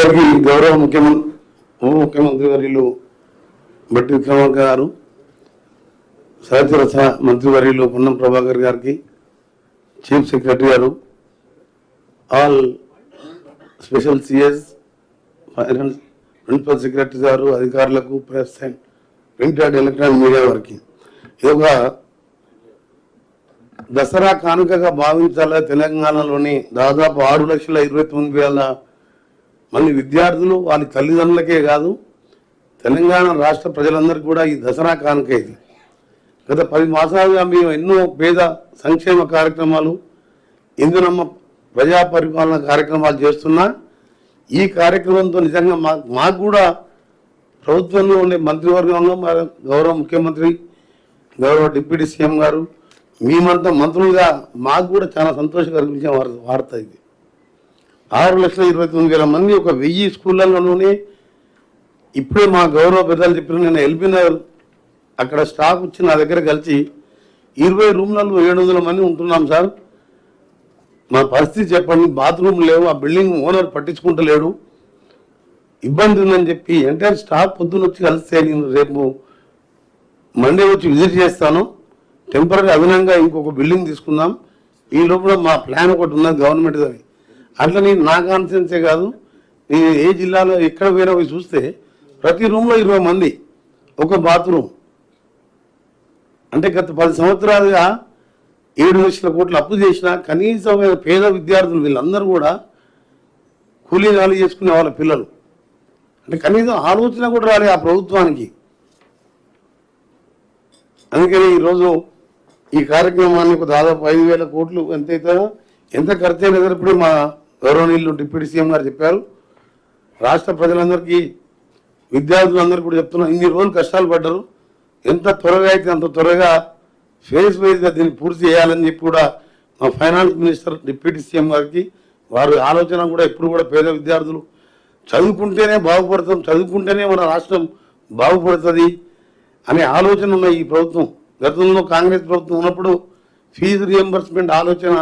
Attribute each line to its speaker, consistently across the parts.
Speaker 1: అందరికీ గౌరవ ఉప ముఖ్యమంత్రి వర్యులు బట్టి విక్రమార్క గారు, సహచర మంత్రివర్యులు పొన్నం ప్రభాకర్ గారికి, చీఫ్ సెక్రటరీ గారు, all special CS, principal secretary గారు, అధికారులకు, press and print and electronic media వారికి ఇది ఒక దసరా కానుకగా భావించాల. తెలంగాణలోని దాదాపు 6,29,000 మంది విద్యార్థులు, వాళ్ళ తల్లిదండ్రులకే కాదు తెలంగాణ రాష్ట్ర ప్రజలందరికీ కూడా ఈ దసరా కానుక ఇది. గత 10 మాసాలుగా మేము ఎన్నో పేద సంక్షేమ కార్యక్రమాలు, ఇందునమ్మ ప్రజా పరిపాలన కార్యక్రమాలు చేస్తున్నా ఈ కార్యక్రమంతో నిజంగా మాకు కూడా ప్రభుత్వంలో ఉండే మంత్రివర్గంలో గౌరవ ముఖ్యమంత్రి, గౌరవ డిప్యూటీ సీఎం గారు, మేమంతా మంత్రులుగా మాకు కూడా చాలా సంతోషం కలిగించే వార్త ఇది. 6,29,000 మంది ఒక 1000 స్కూళ్ళలోనే. ఇప్పుడే మా గౌరవ పెద్దలు చెప్పిన నేను ఎల్బీ నగర్ అక్కడ స్టాఫ్ వచ్చి నా దగ్గర కలిసి 20 రూమ్లలో 700 మంది ఉంటున్నాం సార్, మా పరిస్థితి చెప్పండి, బాత్రూమ్ లేవు, ఆ బిల్డింగ్ ఓనర్ పట్టించుకుంటలేడు, ఇబ్బంది ఉందని చెప్పి ఎంటైర్ స్టాఫ్ పొద్దున్న వచ్చి కలిస్తే నేను రేపు మండే వచ్చి విజిట్ చేస్తాను, టెంపరీ అదనంగా ఇంకొక బిల్డింగ్ తీసుకుందాం, ఈ లోపల మా ప్లాన్ ఒకటి ఉన్నది గవర్నమెంట్ అది. అట్లా నేను నా కాన్ఫిడెన్సే కాదు, నేను ఏ జిల్లాలో ఎక్కడ పోయినా పోయి చూస్తే ప్రతి రూమ్లో 20 మంది, ఒక బాత్రూమ్. అంటే గత 10 సంవత్సరాలుగా 7 లక్షల కోట్లు అప్పు చేసిన కనీసం పేద విద్యార్థులు వీళ్ళందరూ కూడా కూలీ నాలి చేసుకునే వాళ్ళ పిల్లలు, అంటే కనీసం ఆలోచన కూడా రాలే ఆ ప్రభుత్వానికి. అందుకని ఈరోజు ఈ కార్యక్రమానికి దాదాపు 5,000 కోట్లు ఎంత ఖర్చు అయినా సరే ఇప్పుడు మా గౌరవనీయులు డిప్యూటీ సీఎం గారు చెప్పారు. రాష్ట్ర ప్రజలందరికీ, విద్యార్థులందరికీ కూడా చెప్తున్నా, ఇన్ని రోజులు కష్టాలు పడ్డారు, ఎంత త్వరగా అయితే అంత త్వరగా ఫేజ్ వైజ్గా దీన్ని పూర్తి చేయాలని చెప్పి కూడా మా ఫైనాన్స్ మినిస్టర్ డిప్యూటీ సీఎం గారికి వారి ఆలోచన కూడా ఎప్పుడు కూడా పేద విద్యార్థులు చదువుకుంటేనే బాగుపడతాం, చదువుకుంటేనే మన రాష్ట్రం బాగుపడుతుంది అనే ఆలోచన ఉన్న ఈ ప్రభుత్వం. గతంలో కాంగ్రెస్ ప్రభుత్వం ఉన్నప్పుడు ఫీజు రియంబర్స్మెంట్ ఆలోచన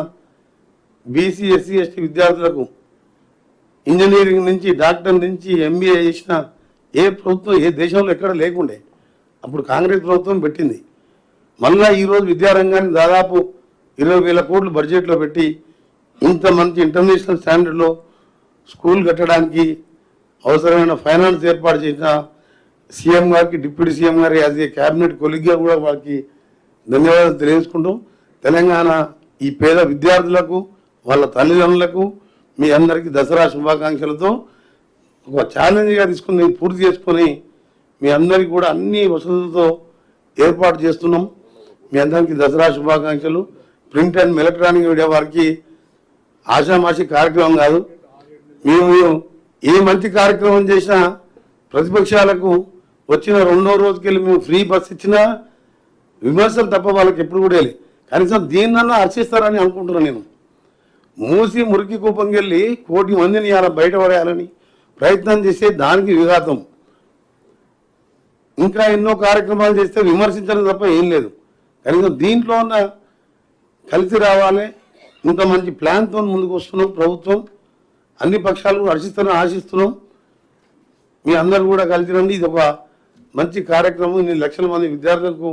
Speaker 1: బీసీ, ఎస్సీ, ఎస్టీ విద్యార్థులకు ఇంజనీరింగ్ నుంచి డాక్టర్ నుంచి ఎంబీఏ చేసిన ఏ ప్రభుత్వం ఏ దేశంలో ఎక్కడ లేకుండే, అప్పుడు కాంగ్రెస్ ప్రభుత్వం పెట్టింది. మళ్ళీ ఈరోజు విద్యారంగాన్ని దాదాపు 20,000 కోట్లు బడ్జెట్లో పెట్టి ఇంత మంచి ఇంటర్నేషనల్ స్టాండర్డ్లో స్కూల్ కట్టడానికి అవసరమైన ఫైనాన్స్ ఏర్పాటు చేసిన సీఎం గారికి, డిప్యూటీ సీఎం గారి యాజ్ ఏ క్యాబినెట్ కొలిగ్గా కూడా వాళ్ళకి ధన్యవాదాలు తెలియజేసుకుంటూ, తెలంగాణ ఈ పేద విద్యార్థులకు, వాళ్ళ తల్లిదండ్రులకు, మీ అందరికీ దసరా శుభాకాంక్షలతో ఒక ఛాలెంజ్గా తీసుకుని పూర్తి చేసుకొని మీ అందరికీ కూడా అన్ని వసతులతో ఏర్పాటు చేస్తున్నాం. మీ అందరికీ దసరా శుభాకాంక్షలు. ప్రింట్ అండ్ ఎలక్ట్రానిక్ మీడియా వారికి ఆషామాషి కార్యక్రమం కాదు, మేము ఏ మంచి కార్యక్రమం చేసినా ప్రతిపక్షాలకు వచ్చిన 2వ రోజుకెళ్ళి మేము ఫ్రీ బస్ ఇచ్చినా విమర్శలు తప్ప వాళ్ళకి ఎప్పుడు కూడా వెళ్ళి కనీసం దీన్నన్నా హర్షిస్తారని అనుకుంటున్నాను. నేను మూసి మురికి కూపంకెళ్ళి 1 కోటి మందిని ఇలా బయటపడేయాలని ప్రయత్నం చేస్తే దానికి విఘాతం. ఇంకా ఎన్నో కార్యక్రమాలు చేస్తే విమర్శించడం తప్ప ఏం లేదు. కనీసం దీంట్లో ఉన్న కలిసి రావాలి. ఇంత మంచి ప్లాన్తో ముందుకు వస్తున్నాం ప్రభుత్వం, అన్ని పక్షాలు ఆశిస్తున్నాం. మీ అందరూ కూడా కలిసి రండి. ఇది ఒక మంచి కార్యక్రమం. ఇన్ని లక్షల మంది విద్యార్థులకు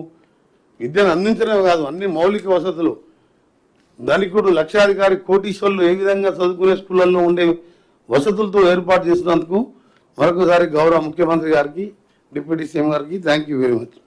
Speaker 1: విద్యను అందించడమే కాదు, అన్ని మౌలిక వసతులు, ధనికుడు లక్షాధికారి కోటీశ్వర్లు ఏ విధంగా చదువుకునే స్కూళ్ళల్లో ఉండే వసతులతో ఏర్పాటు చేసినందుకు మరొకసారి గౌరవ ముఖ్యమంత్రి గారికి, డిప్యూటీ సీఎం గారికి థ్యాంక్ యూ వెరీ మచ్.